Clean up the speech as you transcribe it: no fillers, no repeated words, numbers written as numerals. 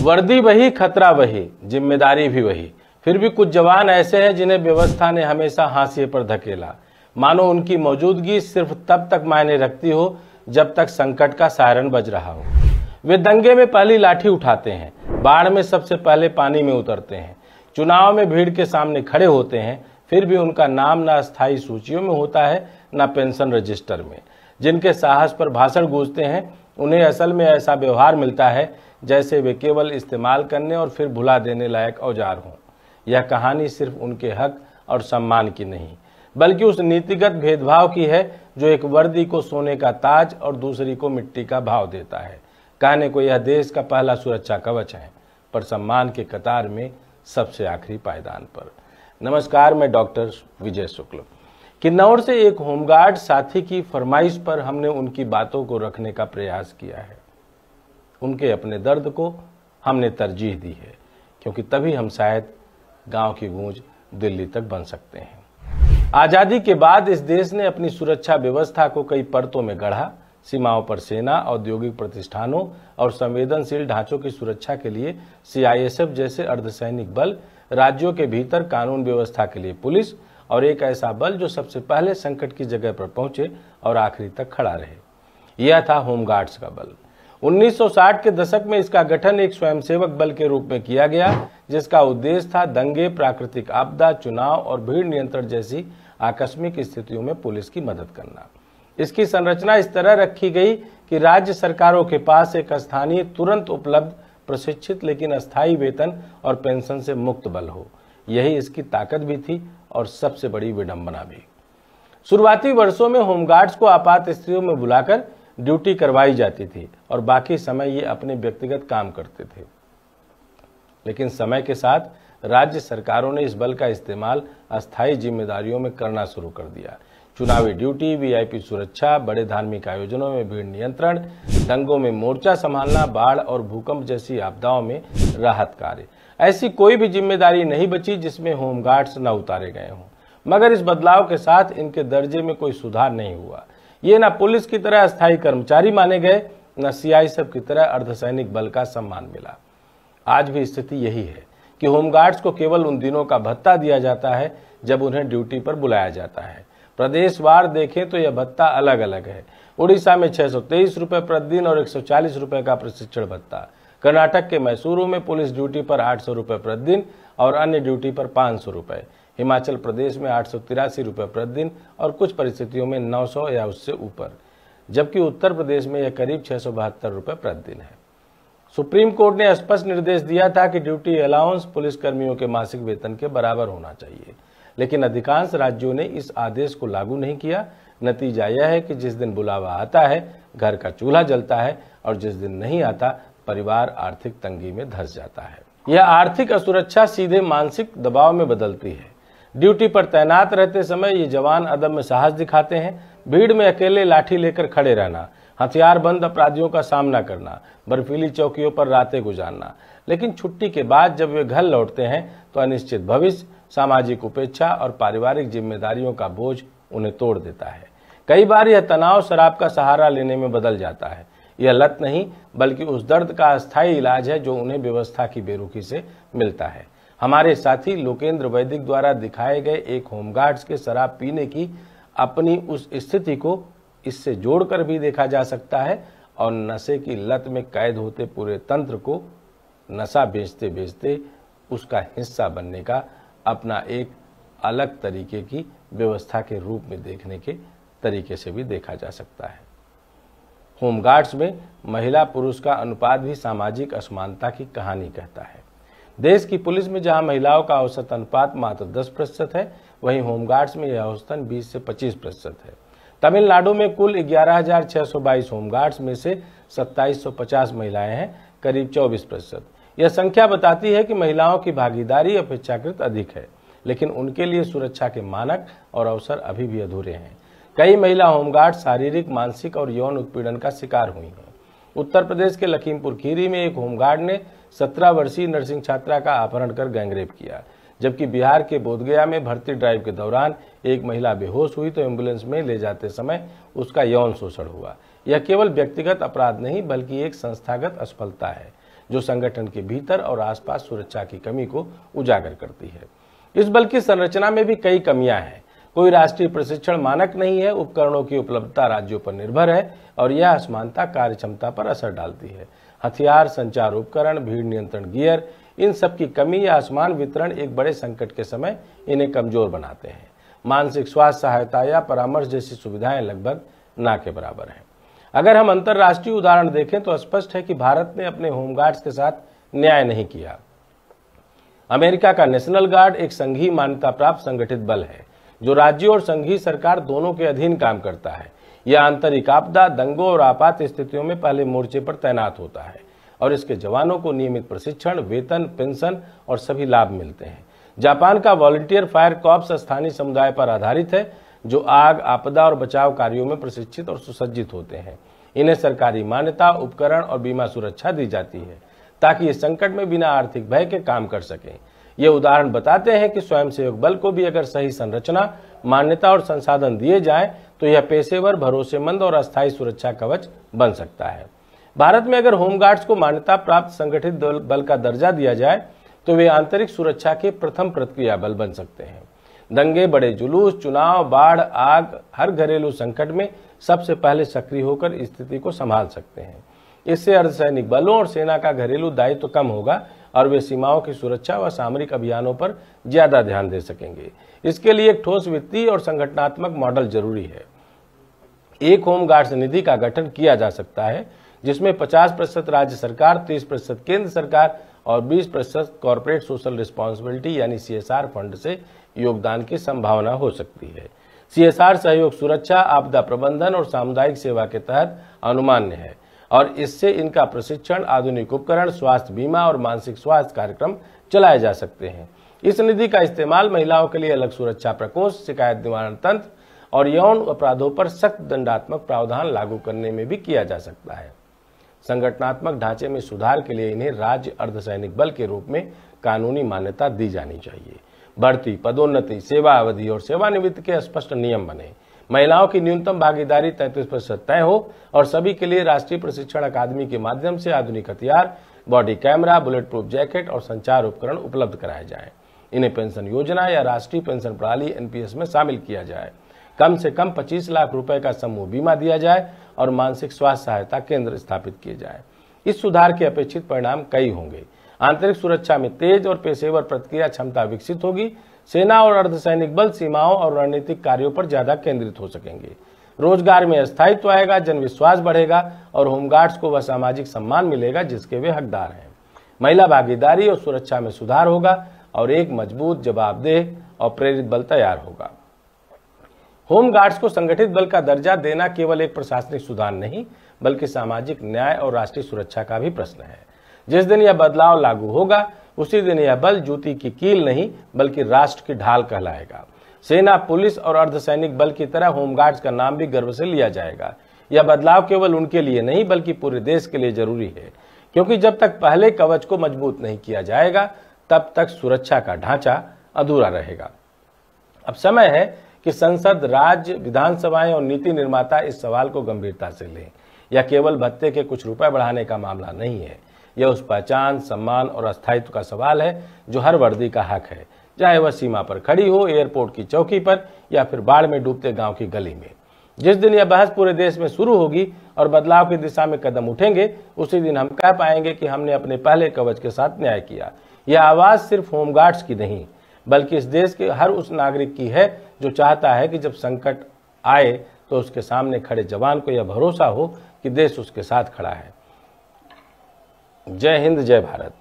वर्दी वही, खतरा वही, जिम्मेदारी भी वही। फिर भी कुछ जवान ऐसे हैं जिन्हें व्यवस्था ने हमेशा हाशिए पर धकेला, मानो उनकी मौजूदगी सिर्फ तब तक मायने रखती हो जब तक संकट का सायरन बज रहा हो। वे दंगे में पहली लाठी उठाते हैं, बाढ़ में सबसे पहले पानी में उतरते हैं, चुनाव में भीड़ के सामने खड़े होते हैं, फिर भी उनका नाम न अस्थायी सूचियों में होता है न पेंशन रजिस्टर में। जिनके साहस पर भाषण गूंजते हैं उन्हें असल में ऐसा व्यवहार मिलता है जैसे वे केवल इस्तेमाल करने और फिर भुला देने लायक औजार हों। यह कहानी सिर्फ उनके हक और सम्मान की नहीं, बल्कि उस नीतिगत भेदभाव की है जो एक वर्दी को सोने का ताज और दूसरी को मिट्टी का भाव देता है। कहने को यह देश का पहला सुरक्षा कवच है, पर सम्मान के कतार में सबसे आखिरी पायदान पर। नमस्कार, मैं डॉक्टर विजय शुक्ल। किन्नौर से एक होमगार्ड साथी की फरमाइश पर हमने उनकी बातों को रखने का प्रयास किया है। उनके अपने दर्द को हमने तरजीह दी है, क्योंकि तभी हम शायद गांव की गूंज दिल्ली तक बन सकते हैं। आजादी के बाद इस देश ने अपनी सुरक्षा व्यवस्था को कई परतों में गढ़ा। सीमाओं पर सेना, औद्योगिक प्रतिष्ठानों और संवेदनशील ढांचों की सुरक्षा के लिए सीआईएसएफ जैसे अर्धसैनिक बल, राज्यों के भीतर कानून व्यवस्था के लिए पुलिस और एक ऐसा बल जो सबसे पहले संकट की जगह पर पहुंचे और आखिरी तक खड़ा रहे। यह था होमगार्ड्स का बल। 1960 के दशक में इसका गठन एक स्वयंसेवक बल के रूप में किया गया, जिसका उद्देश्य था दंगे, प्राकृतिक आपदा, चुनाव और भीड़ नियंत्रण जैसी आकस्मिक स्थितियों में पुलिस की मदद करना। इसकी संरचना इस तरह रखी गई कि राज्य सरकारों के पास एक स्थानीय, तुरंत उपलब्ध, प्रशिक्षित लेकिन अस्थायी वेतन और पेंशन से मुक्त बल हो। यही इसकी ताकत भी थी और सबसे बड़ी विडंबना भी। शुरुआती वर्षों में होमगार्ड्स को आपात स्थितियों में बुलाकर ड्यूटी करवाई जाती थी और बाकी समय ये अपने व्यक्तिगत काम करते थे। लेकिन समय के साथ राज्य सरकारों ने इस बल का इस्तेमाल अस्थायी जिम्मेदारियों में करना शुरू कर दिया। चुनावी ड्यूटी, वीआईपी सुरक्षा, बड़े धार्मिक आयोजनों में भीड़ नियंत्रण, दंगों में मोर्चा संभालना, बाढ़ और भूकंप जैसी आपदाओं में राहत कार्य। ऐसी कोई भी जिम्मेदारी नहीं बची जिसमें होमगार्ड्स न उतारे गए हों। मगर इस बदलाव के साथ इनके दर्जे में कोई सुधार नहीं हुआ। ये न पुलिस की तरह अस्थायी कर्मचारी माने गए, न सीआईएसएफ की तरह अर्धसैनिक बल का सम्मान मिला। आज भी स्थिति यही है कि होमगार्ड्स को केवल उन दिनों का भत्ता दिया जाता है जब उन्हें ड्यूटी पर बुलाया जाता है। प्रदेशवार देखें तो यह भत्ता अलग अलग है। उड़ीसा में 623 रुपये प्रतिदिन और 140 रुपये का प्रशिक्षण भत्ता। कर्नाटक के मैसूरू में पुलिस ड्यूटी पर 800 रुपये प्रतिदिन और अन्य ड्यूटी पर 500 रुपये। हिमाचल प्रदेश में 883 रुपये प्रतिदिन और कुछ परिस्थितियों में 900 या उससे ऊपर, जबकि उत्तर प्रदेश में यह करीब 672 रुपये प्रतिदिन है। सुप्रीम कोर्ट ने स्पष्ट निर्देश दिया था कि ड्यूटी अलाउंस पुलिसकर्मियों के मासिक वेतन के बराबर होना चाहिए, लेकिन अधिकांश राज्यों ने इस आदेश को लागू नहीं किया। नतीजा यह है कि जिस दिन बुलावा आता है घर का चूल्हा जलता है और जिस दिन नहीं आता परिवार आर्थिक तंगी में धंस जाता है। यह आर्थिक असुरक्षा सीधे मानसिक दबाव में बदलती है। ड्यूटी पर तैनात रहते समय ये जवान अदम्य साहस दिखाते हैं। भीड़ में अकेले लाठी लेकर खड़े रहना, हथियारबंद अपराधियों का सामना करना, बर्फीली चौकियों पर रातें गुजारना। लेकिन छुट्टी के बाद जब वे घर लौटते हैं तो अनिश्चित भविष्य, सामाजिक उपेक्षा और पारिवारिक जिम्मेदारियों का बोझ उन्हें तोड़ देता है। कई बार यह तनाव शराब का सहारा लेने में बदल जाता है। यह लत नहीं, बल्कि उस दर्द का अस्थायी इलाज है जो उन्हें व्यवस्था की बेरुखी से मिलता है। हमारे साथी लोकेंद्र वैदिक द्वारा दिखाए गए एक होमगार्ड्स के शराब पीने की अपनी उस स्थिति को इससे जोड़कर भी देखा जा सकता है और नशे की लत में कैद होते पूरे तंत्र को नशा बेचते बेचते उसका हिस्सा बनने का अपना एक अलग तरीके की व्यवस्था के रूप में देखने के तरीके से भी देखा जा सकता है। होमगार्ड्स में महिला पुरुष का अनुपात भी सामाजिक असमानता की कहानी कहता है। देश की पुलिस में जहां महिलाओं का औसत अनुपात मात्र 10% है, वहीं होमगार्ड्स में यह औसतन 20 से 25% है। तमिलनाडु में कुल 11,622 होमगार्ड्स में से 2,750 महिलाएं हैं, करीब 24%। यह संख्या बताती है कि महिलाओं की भागीदारी अपेक्षाकृत अधिक है, लेकिन उनके लिए सुरक्षा के मानक और अवसर अभी भी अधूरे हैं। कई महिला होमगार्ड शारीरिक, मानसिक और यौन उत्पीड़न का शिकार हुई हैं। उत्तर प्रदेश के लखीमपुर खीरी में एक होमगार्ड ने 17 वर्षीय नर्सिंग छात्रा का अपहरण कर गैंगरेप किया, जबकि बिहार के बोधगया में भर्ती ड्राइव के दौरान एक महिला बेहोश हुई तो एम्बुलेंस में ले जाते समय उसका यौन शोषण हुआ। यह केवल व्यक्तिगत अपराध नहीं बल्कि एक संस्थागत असफलता है। जो संगठन के भीतर और आसपास सुरक्षा की कमी को उजागर करती है। इस बल की संरचना में भी कई कमियां हैं। कोई राष्ट्रीय प्रशिक्षण मानक नहीं है, उपकरणों की उपलब्धता राज्यों पर निर्भर है और यह असमानता कार्य क्षमता पर असर डालती है। हथियार, संचार उपकरण, भीड़ नियंत्रण गियर, इन सब की कमी या असमान वितरण एक बड़े संकट के समय इन्हें कमजोर बनाते हैं। मानसिक स्वास्थ्य सहायता या परामर्श जैसी सुविधाएं लगभग ना के बराबर हैं। अगर हम अंतर्राष्ट्रीय उदाहरण देखें तो स्पष्ट है कि भारत ने अपने होमगार्ड्स के साथ न्याय नहीं किया। अमेरिका का नेशनल गार्ड एक संघीय मान्यता प्राप्त संगठित बल है जो राज्यों और संघीय सरकार दोनों के अधीन काम करता है। यह आंतरिक आपदा, दंगों और आपात स्थितियों में पहले मोर्चे पर तैनात होता है और इसके जवानों को नियमित प्रशिक्षण, वेतन, पेंशन और सभी लाभ मिलते हैं। जापान का वॉलंटियर फायर कॉर्प्स स्थानीय समुदाय पर आधारित है जो आग, आपदा और बचाव कार्यों में प्रशिक्षित और सुसज्जित होते हैं। इन्हें सरकारी मान्यता, उपकरण और बीमा सुरक्षा दी जाती है ताकि ये संकट में बिना आर्थिक भय के काम कर सकें। ये उदाहरण बताते हैं कि स्वयंसेवक बल को भी अगर सही संरचना, मान्यता और संसाधन दिए जाएं तो यह पेशेवर, भरोसेमंद और अस्थायी सुरक्षा कवच बन सकता है। भारत में अगर होमगार्ड्स को मान्यता प्राप्त संगठित बल का दर्जा दिया जाए तो वे आंतरिक सुरक्षा के प्रथम प्रतिक्रिया बल बन सकते हैं। दंगे, बड़े जुलूस, चुनाव, बाढ़, आग, हर घरेलू संकट में सबसे पहले सक्रिय होकर स्थिति को संभाल सकते हैं। इससे अर्धसैनिक बलों और सेना का घरेलू दायित्व कम होगा और वे सीमाओं की सुरक्षा व सामरिक अभियानों पर ज्यादा ध्यान दे सकेंगे। इसके लिए एक ठोस वित्तीय और संगठनात्मक मॉडल जरूरी है। एक होमगार्ड्स निधि का गठन किया जा सकता है जिसमें 50% राज्य सरकार, 30% केंद्र सरकार और 20% कॉर्पोरेट सोशल रिस्पॉन्सिबिलिटी यानी CSR फंड से योगदान की संभावना हो सकती है। CSR सहयोग सुरक्षा, आपदा प्रबंधन और सामुदायिक सेवा के तहत अनुमान्य है और इससे इनका प्रशिक्षण, आधुनिक उपकरण, स्वास्थ्य बीमा और मानसिक स्वास्थ्य कार्यक्रम चलाए जा सकते हैं। इस निधि का इस्तेमाल महिलाओं के लिए अलग सुरक्षा प्रकोष्ठ, शिकायत निवारण तंत्र और यौन अपराधों पर सख्त दंडात्मक प्रावधान लागू करने में भी किया जा सकता है। संगठनात्मक ढांचे में सुधार के लिए इन्हें राज्य अर्धसैनिक बल के रूप में कानूनी मान्यता दी जानी चाहिए। बढ़ती, पदोन्नति, सेवा अवधि और सेवानिवृत्ति के स्पष्ट नियम बने। महिलाओं की न्यूनतम भागीदारी 33% तय हो और सभी के लिए राष्ट्रीय प्रशिक्षण अकादमी के माध्यम से आधुनिक हथियार, body camera, bullet proof jacket और संचार उपकरण उपलब्ध कराए जाएं। इन्हें पेंशन योजना या राष्ट्रीय पेंशन प्रणाली NPS में शामिल किया जाए। कम से कम 25 लाख रुपए का समूह बीमा दिया जाए और मानसिक स्वास्थ्य सहायता केंद्र स्थापित किए जाए। इस सुधार के अपेक्षित परिणाम कई होंगे। आंतरिक सुरक्षा में तेज और पेशेवर प्रतिक्रिया क्षमता विकसित होगी। सेना और अर्धसैनिक बल सीमाओं और रणनीतिक कार्यों पर ज्यादा केंद्रित हो सकेंगे। रोजगार में स्थायित्व आएगा, जनविश्वास बढ़ेगा और होमगार्ड्स को वह सामाजिक सम्मान मिलेगा जिसके वे हकदार हैं। महिला भागीदारी और सुरक्षा में सुधार होगा और एक मजबूत, जवाबदेह और प्रेरित बल तैयार होगा। होमगार्ड्स को संगठित बल का दर्जा देना केवल एक प्रशासनिक सुधार नहीं बल्कि सामाजिक न्याय और राष्ट्रीय सुरक्षा का भी प्रश्न है। जिस दिन यह बदलाव लागू होगा उसी दिन यह बल जूती की कील नहीं बल्कि राष्ट्र की ढाल कहलाएगा। सेना, पुलिस और अर्धसैनिक बल की तरह होमगार्ड्स का नाम भी गर्व से लिया जाएगा। यह बदलाव केवल उनके लिए नहीं बल्कि पूरे देश के लिए जरूरी है, क्योंकि जब तक पहले कवच को मजबूत नहीं किया जाएगा तब तक सुरक्षा का ढांचा अधूरा रहेगा। अब समय है कि संसद, राज्य, विधानसभाएं और नीति निर्माता इस सवाल को गंभीरता से लें। यह केवल भत्ते के कुछ रुपए बढ़ाने का मामला नहीं है। यह उस पहचान, सम्मान और अस्थायित्व का सवाल है जो हर वर्दी का हक है, चाहे वह सीमा पर खड़ी हो, एयरपोर्ट की चौकी पर या फिर बाढ़ में डूबते गांव की गली में। जिस दिन यह बहस पूरे देश में शुरू होगी और बदलाव की दिशा में कदम उठेंगे, उसी दिन हम कह पाएंगे कि हमने अपने पहले कवच के साथ न्याय किया। यह आवाज सिर्फ होमगार्ड्स की नहीं बल्कि इस देश के हर उस नागरिक की है जो चाहता है कि जब संकट आए तो उसके सामने खड़े जवान को यह भरोसा हो कि देश उसके साथ खड़ा है। जय हिंद, जय भारत।